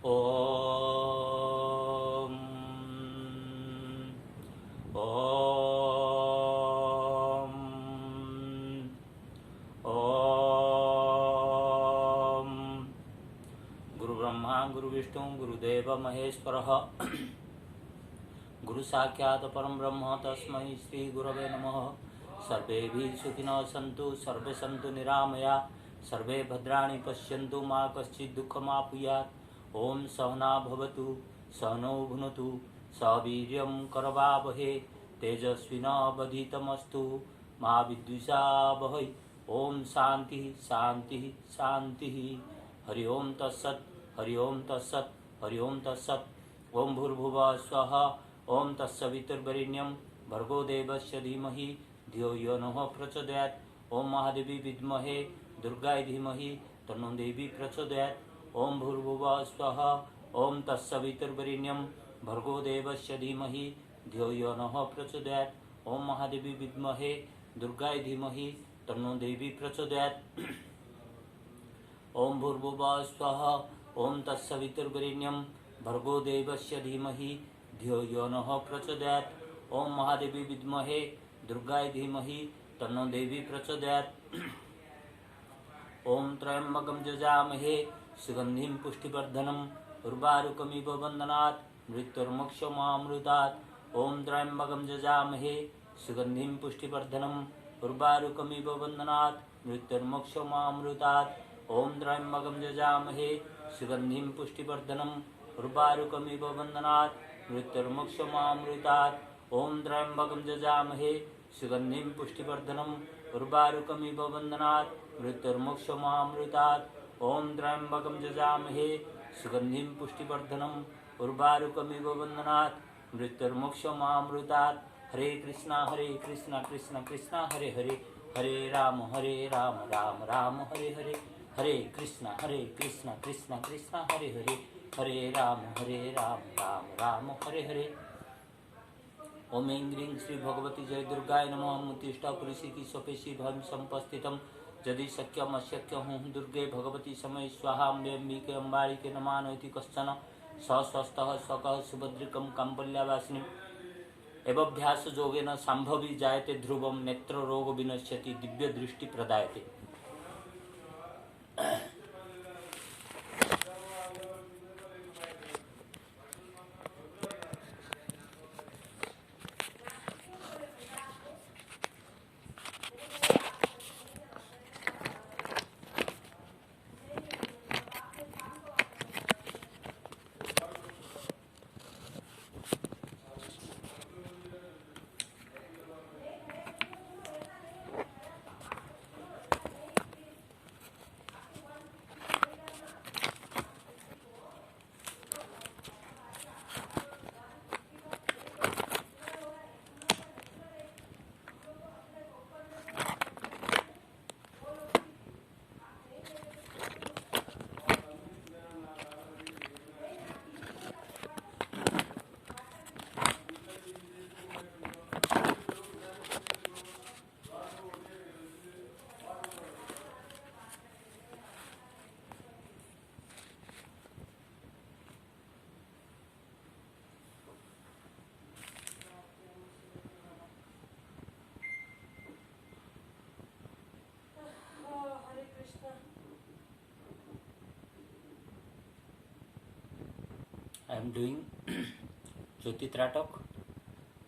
ओम ओम ओम गुरु ब्रह्मा गुरु विष्णु गुरुदेव महेश्वरः गुरु साक्षात् परम ब्रह्म तस्मै श्री गुरवे नमः। सर्वेभिः सुखिनः सन्तु सर्वे सन्तु निरामया सर्वे भद्राणि पश्यन्तु मा कश्चित् दुःखमाप्नुयात्। ओम सहना भवतु सहनौ भुनक्तु सह वीर्यं करवावहै तेजस्विनावधीतमस्तु मा विद्विषावहै। ओम शांति शांति शांति। हरि ओम तत्सत् हरि ओम तत्सत् हरि ओम तत्सत्। ओम भूर्भुवः स्वः ओम तत्सवितुर्वरेण्यं भर्गो देवस्य धीमहि धियो यो नः प्रचोदयात्। ओम महादेवी विद्महे दुर्गायै धीमहि तन्नो देवी प्रचोदयात्। ओम भूर्भुवः स्वः ओम तत्सवितुर्वरेण्यं भर्गो देवस्य धीमहि धियो यो नः प्रचोदयात्। ओम महादेवी विद्महे दुर्गायै धीमहि तन्नो देवी प्रचोदयात्। ओम भूर्भुवः स्वः ओम तत्सवितुर्वरेण्यं भर्गो देवस्य धीमहि धियो यो नः प्रचोदयात्। ओम महादेवी विद्महे दुर्गायै धीमहि तन्नो देवी प्रचोदयात्। ओम त्र्यंबकं यजामहे सुगंधिं पुष्टिवर्धनम् उर्वारुकमिव बन्धनात् मृत्युर्मोक्षमामृतात्। ओम त्र्यंबकं यजामहे सुगंधिं पुष्टिवर्धनम् उर्वारुकमिव बन्धनात् मृत्युर्मोक्षमामृतात्। ओम त्र्यंबकं यजामहे सुगंधिं पुष्टिवर्धनम् उर्वारुकमिव बन्धनात् मृत्युर्मोक्षमामृतात्। ओम त्र्यंबकं यजामहे सुगंधिं पुष्टिवर्धनम् उर्वारुकमिव बन्धनात् मृत्युर्मोक्षमामृतात्। ओम त्र्यंबकं यजामहे सुगंधिं पुष्टिवर्धनम् उर्वारुकमिव बन्धनात् मृत्युर्मोक्षमामृतात्। हरे कृष्णा कृष्णा कृष्णा हरे हरे हरे राम राम राम हरे हरे हरे कृष्णा कृष्णा कृष्णा हरे हरे हरे राम राम राम हरे हरे। ओम ऐं ह्रीं श्री भगवती जय दुर्गाय नमः। मुत्तिष्ठा पुरुषी की स्वपेशी भम संपस्थितम यदि शक्यम अशक्य हूँ दुर्गे भगवती समय स्वाहा अम्बे अम्बिके अम्बालिके नमानोति कश्चन सस्वस्थः स्वकः सुभद्रिकं काम्बल्यावासिनी एवभ्यास योगेन संभवी जायते ध्रुवम नेत्र रोग विनश्यति दिव्य दृष्टि प्रदायते। I am doing Jyoti Tratak.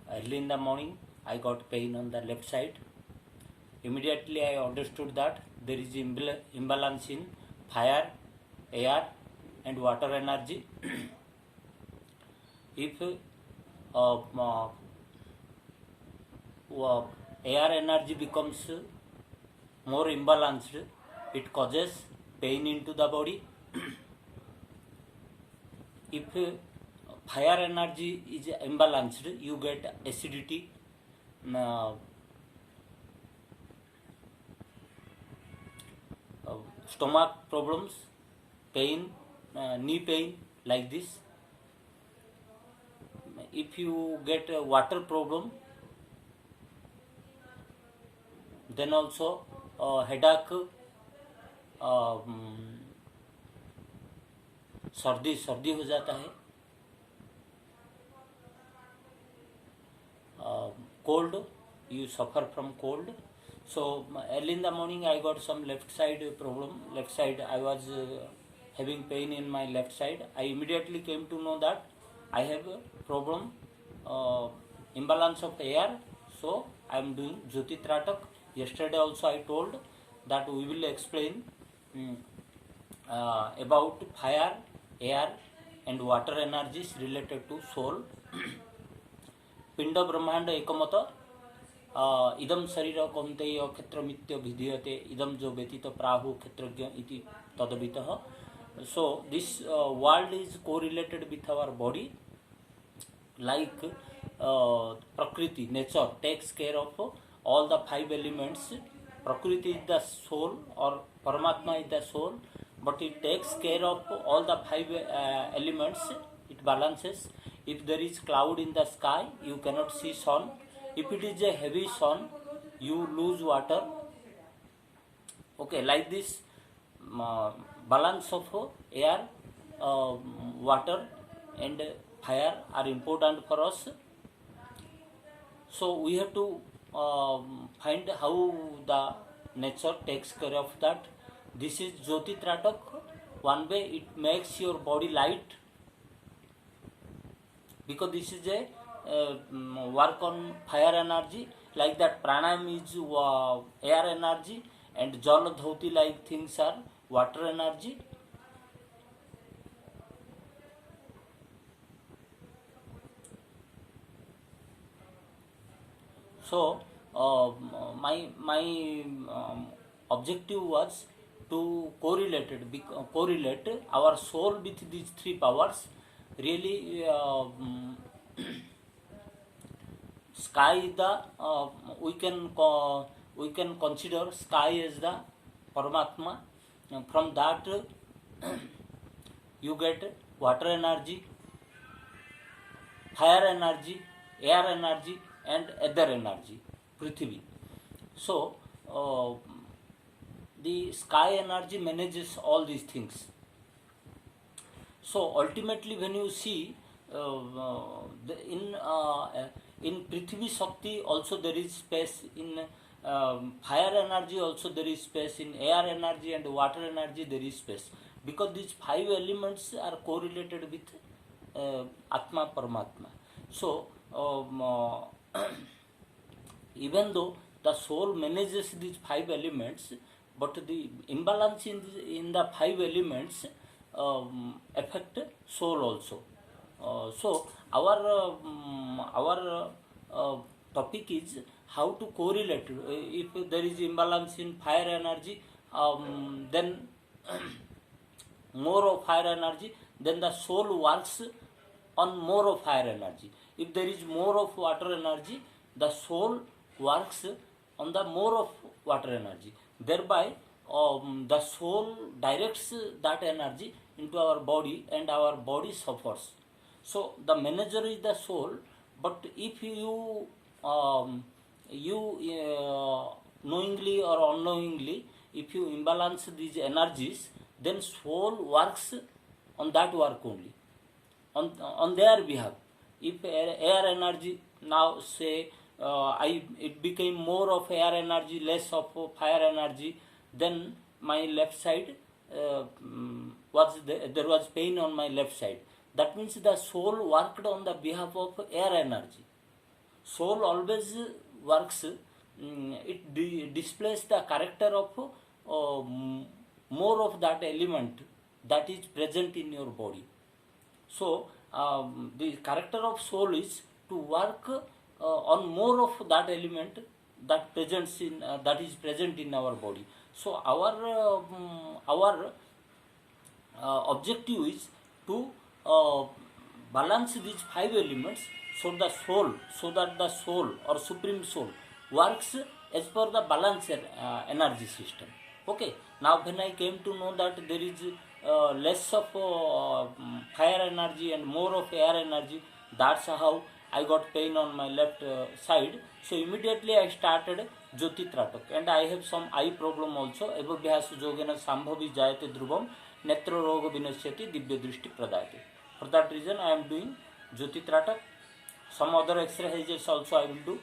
Early in the morning, I got pain on the left side. Immediately, I understood that there is imbalance in fire, air, and water energy. If air energy becomes more imbalanced, it causes pain into the body. If fire energy is imbalanced, you get acidity, stomach problems, pain, knee pain, like this. If you get a water problem, then also headache, सर्दी सर्दी हो जाता है, cold, you suffer from cold. So early in the morning I got some left side problem. Left side I was having pain in my left side. I immediately came to know that I have a problem, imbalance of air. So I am doing Jyoti Tratak. Yesterday also I told that we will explain about fire, air and water energies related to soul. पिंड ब्रह्मांड एकमत इदम शरीर कौन्तेय क्षेत्रमित्य विधीयते इदम जो व्यतीत प्राहु क्षेत्रज्ञ इति तदवितः. So this world is correlated with our body, like prakriti, nature takes care of all the five elements. Prakriti is the soul or Paramatma is the soul, but it takes care of all the five elements. It balances. If there is cloud in the sky, you cannot see sun. If it is a heavy sun, you lose water. Okay, like this balance of air, water and fire are important for us. So we have to find how the nature takes care of that. This is Jyoti Tratak. One way it makes your body light, because this is a work on fire energy, like that pranayam is air energy and jala dhauti like things are water energy. So my objective was to correlate our soul with these three powers. Really sky is the we can consider sky as the Paramatma. From that you get water energy, fire energy, air energy and other energy, Prithvi. So the sky energy manages all these things. So ultimately when you see in Prithvi Shakti also there is space, in fire energy also there is space, in air energy and water energy there is space, because these five elements are correlated with Atma Paramatma. So even though the soul manages these five elements, but the imbalance in the five elements affect soul also. So our topic is how to correlate. If there is imbalance in fire energy, then more of fire energy, then the soul works on more of fire energy. If there is more of water energy, the soul works on the more of water energy. Thereby the soul directs that energy into our body and our body suffers. So the manager is the soul, but if you knowingly or unknowingly, if you imbalance these energies, then soul works on that work only, on their behalf. If air energy, now say it became more of air energy, less of fire energy, then my left side there was pain on my left side. That means the soul worked on the behalf of air energy. Soul always works, it displays the character of more of that element that is present in your body. So the character of soul is to work on more of that element that is present in our body. So our objective is to balance these five elements, so that the soul or supreme soul works as per the balance energy system. Okay, now when I came to know that there is less of fire energy and more of air energy, that's how I got pain on my left side. So immediately I started Jyoti Tratak, and I have some eye problem also. Evabhyas Jogena Sambhavi Jayate Dhruvam. नेत्र रोग विनश्यति दिव्य दृष्टि प्रदायते. For that reason I am doing Jyoti Tratak. Some other exercises also I will do.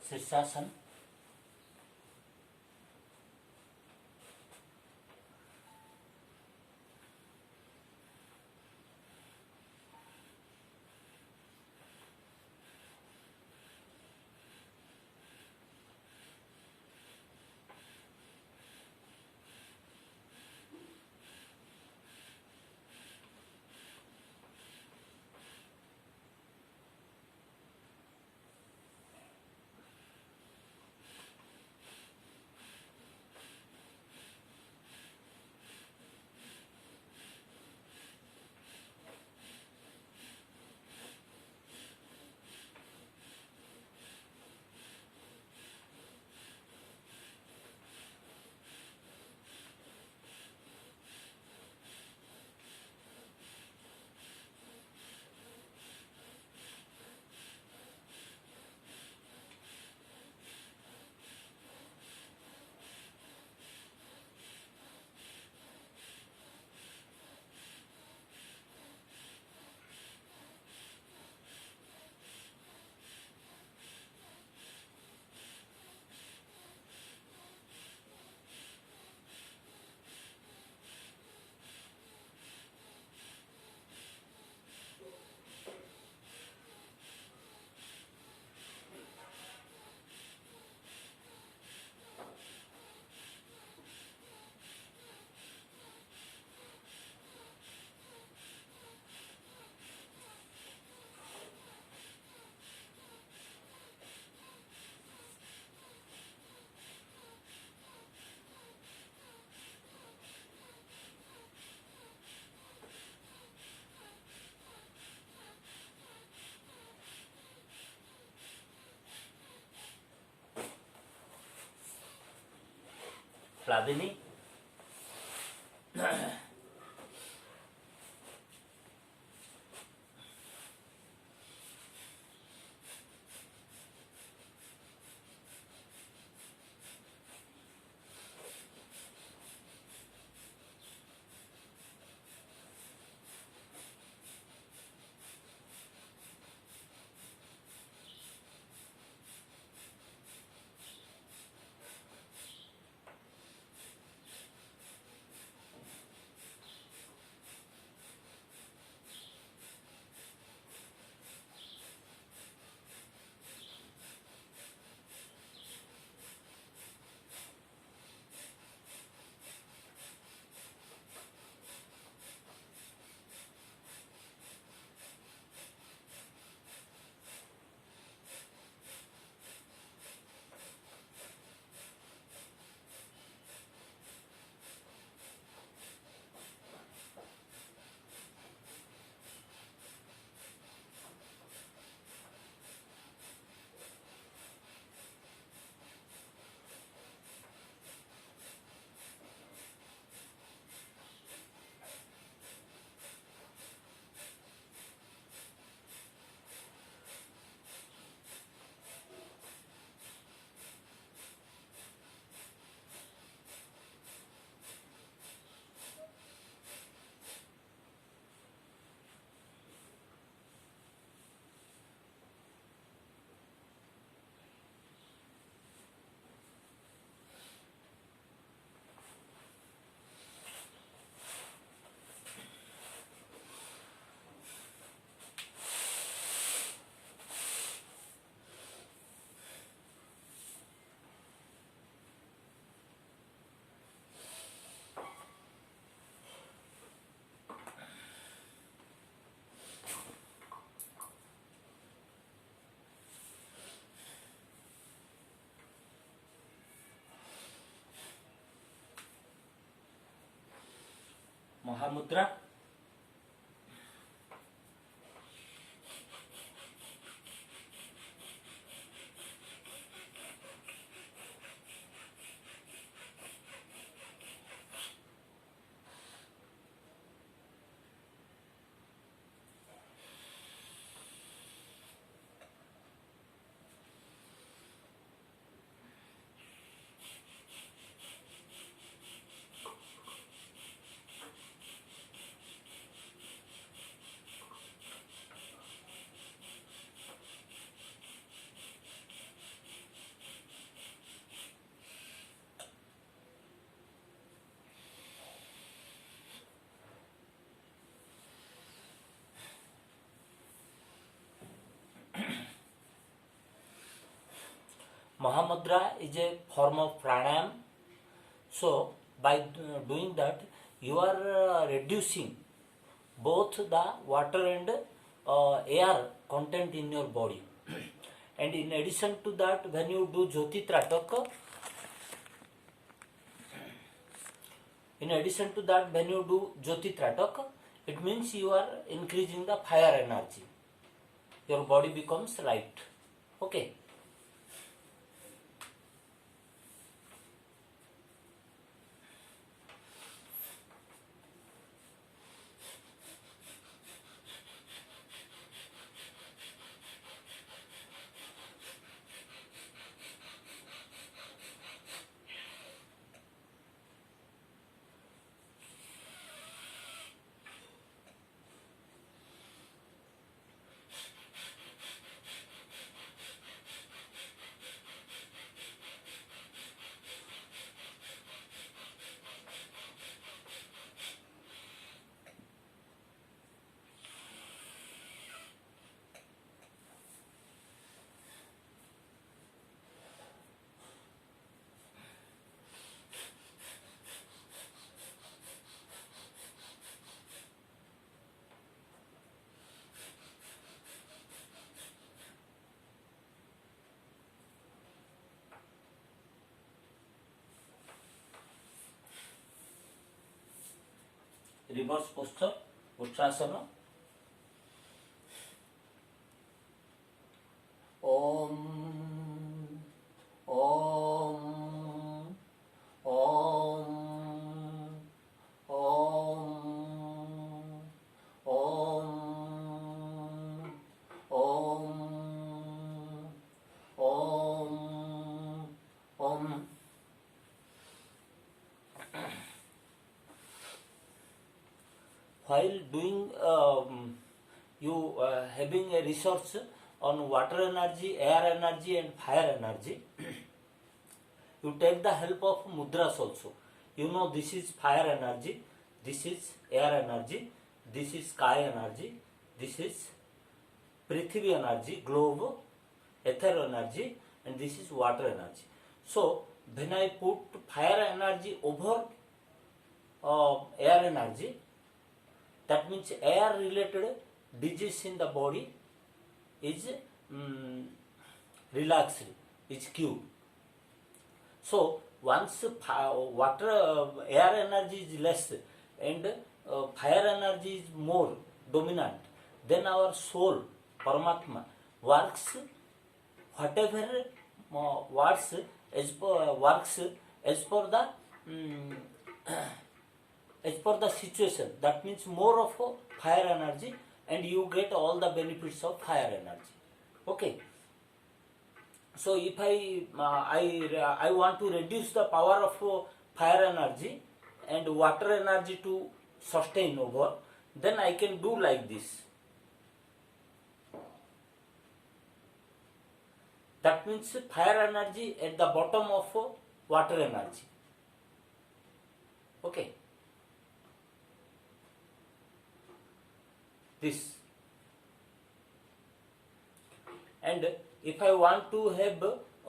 शीर्षासन। प्लादिनी। Mahamudra. Mahamudra is a form of pranayam. So by doing that, you are reducing both the water and air content in your body. And in addition to that, when you do Jyoti Tratak, it means you are increasing the fire energy. Your body becomes light. Okay. Reverse posture, Utrasana. Om, Om, Om, Om, Om, Om, Om, Om. While doing, you having a research on water energy, air energy and fire energy, you take the help of mudras also. You know, this is fire energy, this is air energy, this is sky energy, this is Prithvi energy, globe, ether energy, and this is water energy. So when I put fire energy over air energy, that means air related disease in the body is relaxed, is cured. So once water air energy is less and fire energy is more dominant, then our soul, Paramatma, works whatever works as per the as per the situation. That means more of fire energy, and you get all the benefits of fire energy. Okay. So if I want to reduce the power of fire energy and water energy to sustain over, then I can do like this. That means fire energy at the bottom of water energy. Okay. This. And if I want to have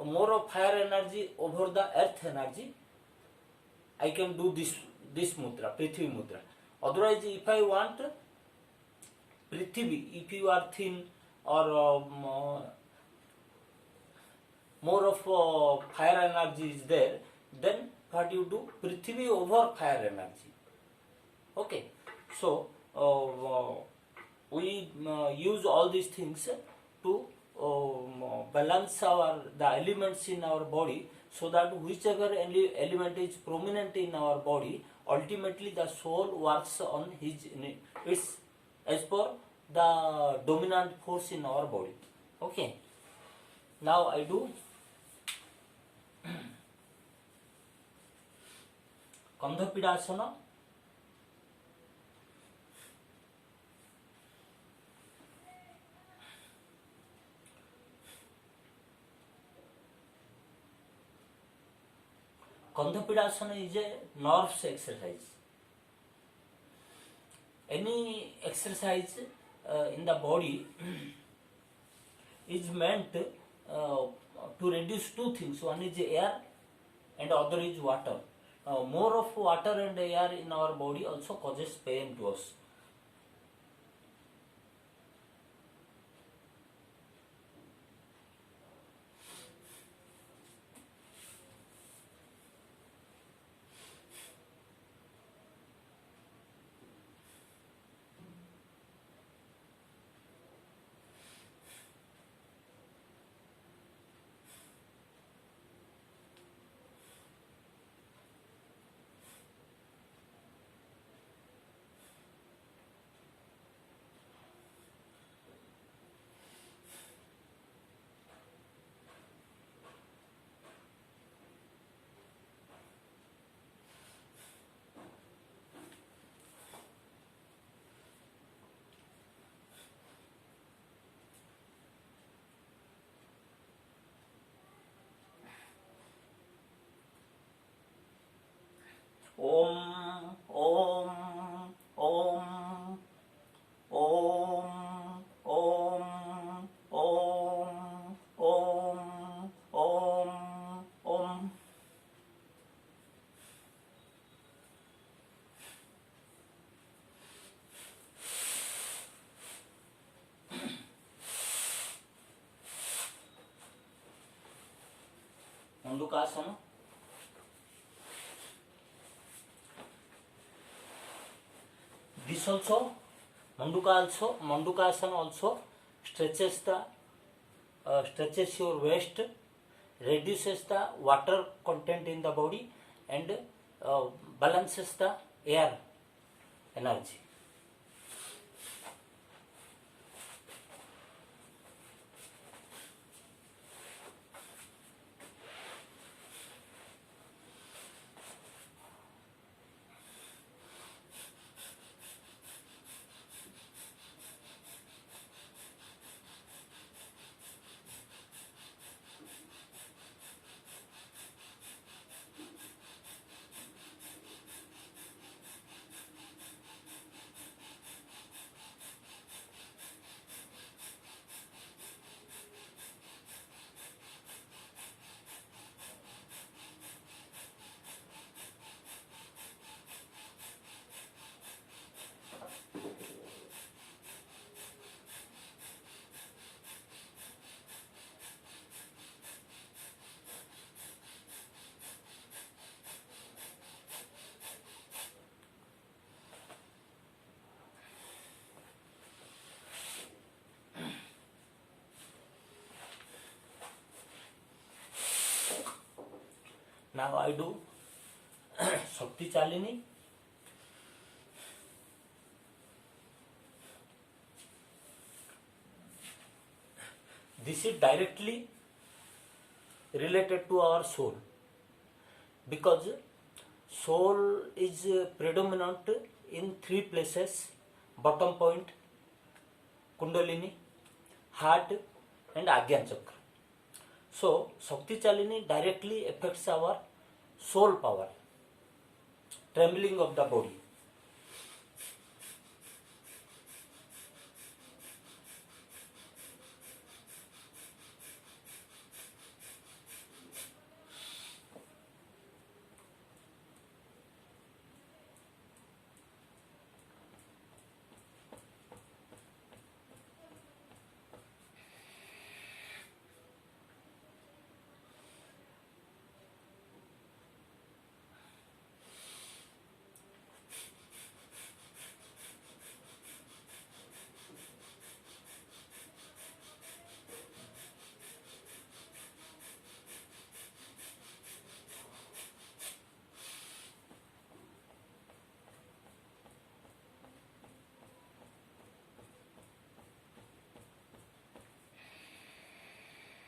more of fire energy over the earth energy, I can do this mudra, Prithvi mudra. Otherwise, if I want Prithvi, if you are thin or more of fire energy is there, then what you do? Prithvi over fire energy. Okay. So we use all these things to balance the elements in our body, so that whichever element is prominent in our body, ultimately the soul works on its as per the dominant force in our body. Okay. Now I do Kandhapidasana. Kandhapidasana is a nerves exercise. Any exercise in the body is meant to reduce two things. One is air and other is water. More of water and air in our body also causes pain to us. Om, Om, Om, Om, Om, Om, Om, Om, Om. Mandukasana. This also, Mandukasana also stretches your waist, reduces the water content in the body, and balances the air energy. Now I do Shakti Chalini. This is directly related to our soul, because soul is predominant in three places: bottom point, Kundalini, heart, and Agyan Chakra. So Shakti Chalini directly affects our soul power, trembling of the body.